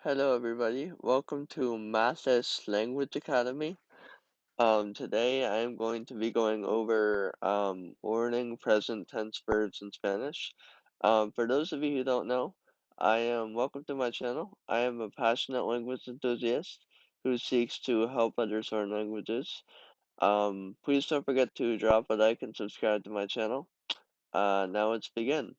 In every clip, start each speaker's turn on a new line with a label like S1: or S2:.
S1: Hello everybody, welcome to Mathis Language Academy. Today I am going to be going over learning present tense verbs in Spanish. For those of you who don't know, welcome to my channel. I am a passionate language enthusiast who seeks to help others learn languages. Please don't forget to drop a like and subscribe to my channel. Now let's begin.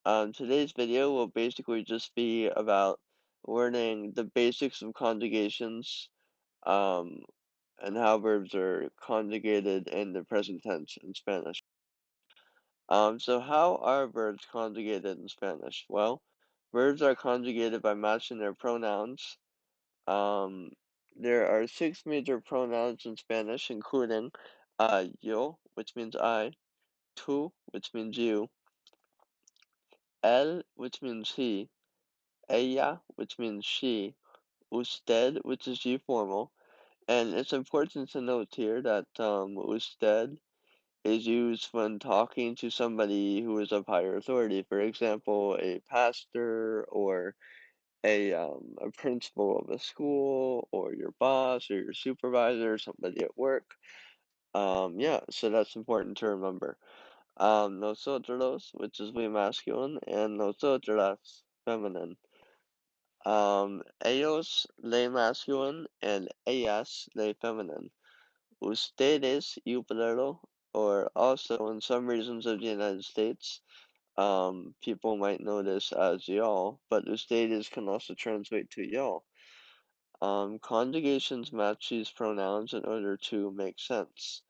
S1: Today's video will basically just be about learning the basics of conjugations, um, and how verbs are conjugated in the present tense in Spanish. So how are verbs conjugated in Spanish? Well, verbs are conjugated by matching their pronouns. Um, there are 6 major pronouns in Spanish, including yo, which means I, tú, which means you, él, which means he, ella, which means she, usted, which is you formal, and it's important to note here that usted is used when talking to somebody who is of higher authority. For example, a pastor or a principal of a school or your boss or your supervisor or somebody at work. Yeah, so that's important to remember. Nosotros, which is we masculine, and nosotras, feminine. Ellos, they masculine, and ellas, they feminine. Ustedes, you plural, or also in some regions of the United States, people might know this as y'all, but ustedes can also translate to y'all. Conjugations match these pronouns in order to make sense.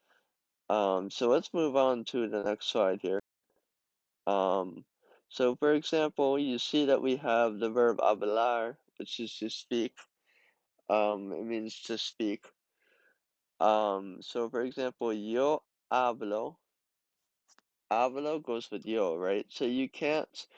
S1: So let's move on to the next slide here. So for example, you see that we have the verb hablar, which is to speak. It means to speak. So for example, yo hablo. Hablo goes with yo, right? So you cannot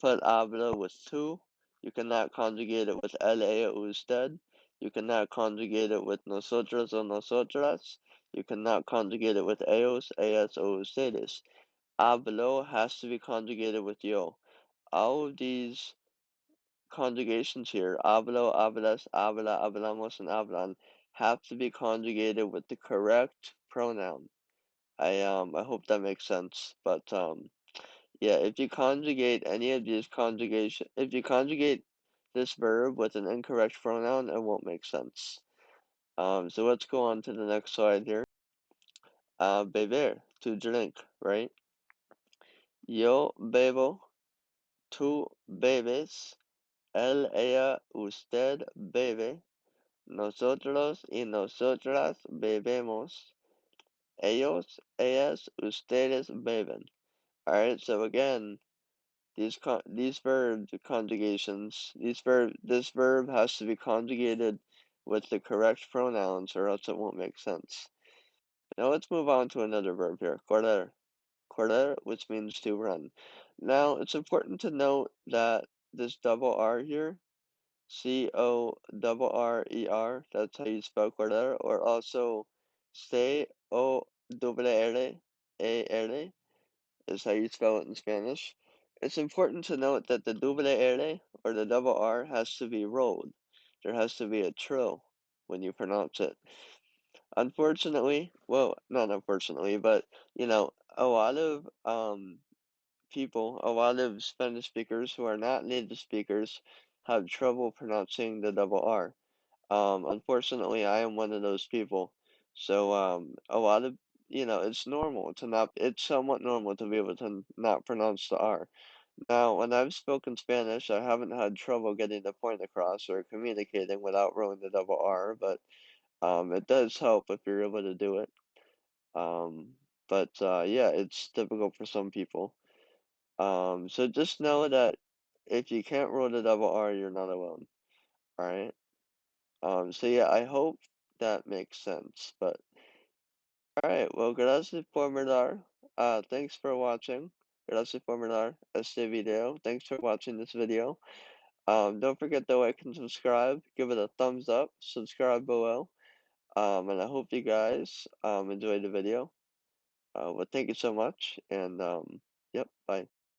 S1: put hablo with tú. You cannot conjugate it with la or usted. You cannot conjugate it with nosotros or nosotras. You cannot conjugate it with ellos, ellas, or ustedes. Hablo has to be conjugated with yo. All of these conjugations here, hablo, hablas, habla, hablamos, and hablan, have to be conjugated with the correct pronoun. I hope that makes sense. But yeah, if you conjugate any of these if you conjugate this verb with an incorrect pronoun, it won't make sense. So let's go on to the next slide here. Beber, to drink, right? Yo bebo, tú bebes, él, ella, usted bebe, nosotros y nosotras bebemos, ellos, ellas, ustedes beben. Alright, so again, these verb conjugations, this verb has to be conjugated with the correct pronouns or else it won't make sense. Now let's move on to another verb here, correr. Correr, which means to run. Now it's important to note that this double R here, Correr, that's how you spell correr, or also Correr, is how you spell it in Spanish. It's important to note that the double R or the double R has to be rolled. There has to be a trill when you pronounce it. Unfortunately, well, not unfortunately, but a lot of a lot of Spanish speakers who are not native speakers have trouble pronouncing the double R. Unfortunately, I am one of those people. So, a lot of, it's somewhat normal to be able to not pronounce the R. Now, when I've spoken Spanish, I haven't had trouble getting the point across or communicating without rolling the double R, but, it does help if you're able to do it. Um, yeah, it's difficult for some people. So just know that if you can't roll the double R, you're not alone. Alright? So yeah, I hope that makes sense. But alright, well, gracias por mirar. Thanks for watching. Gracias por mirar este video. Thanks for watching this video. Don't forget to like and subscribe. Give it a thumbs up. Subscribe below. And I hope you guys enjoyed the video. Well, thank you so much. And yep, bye.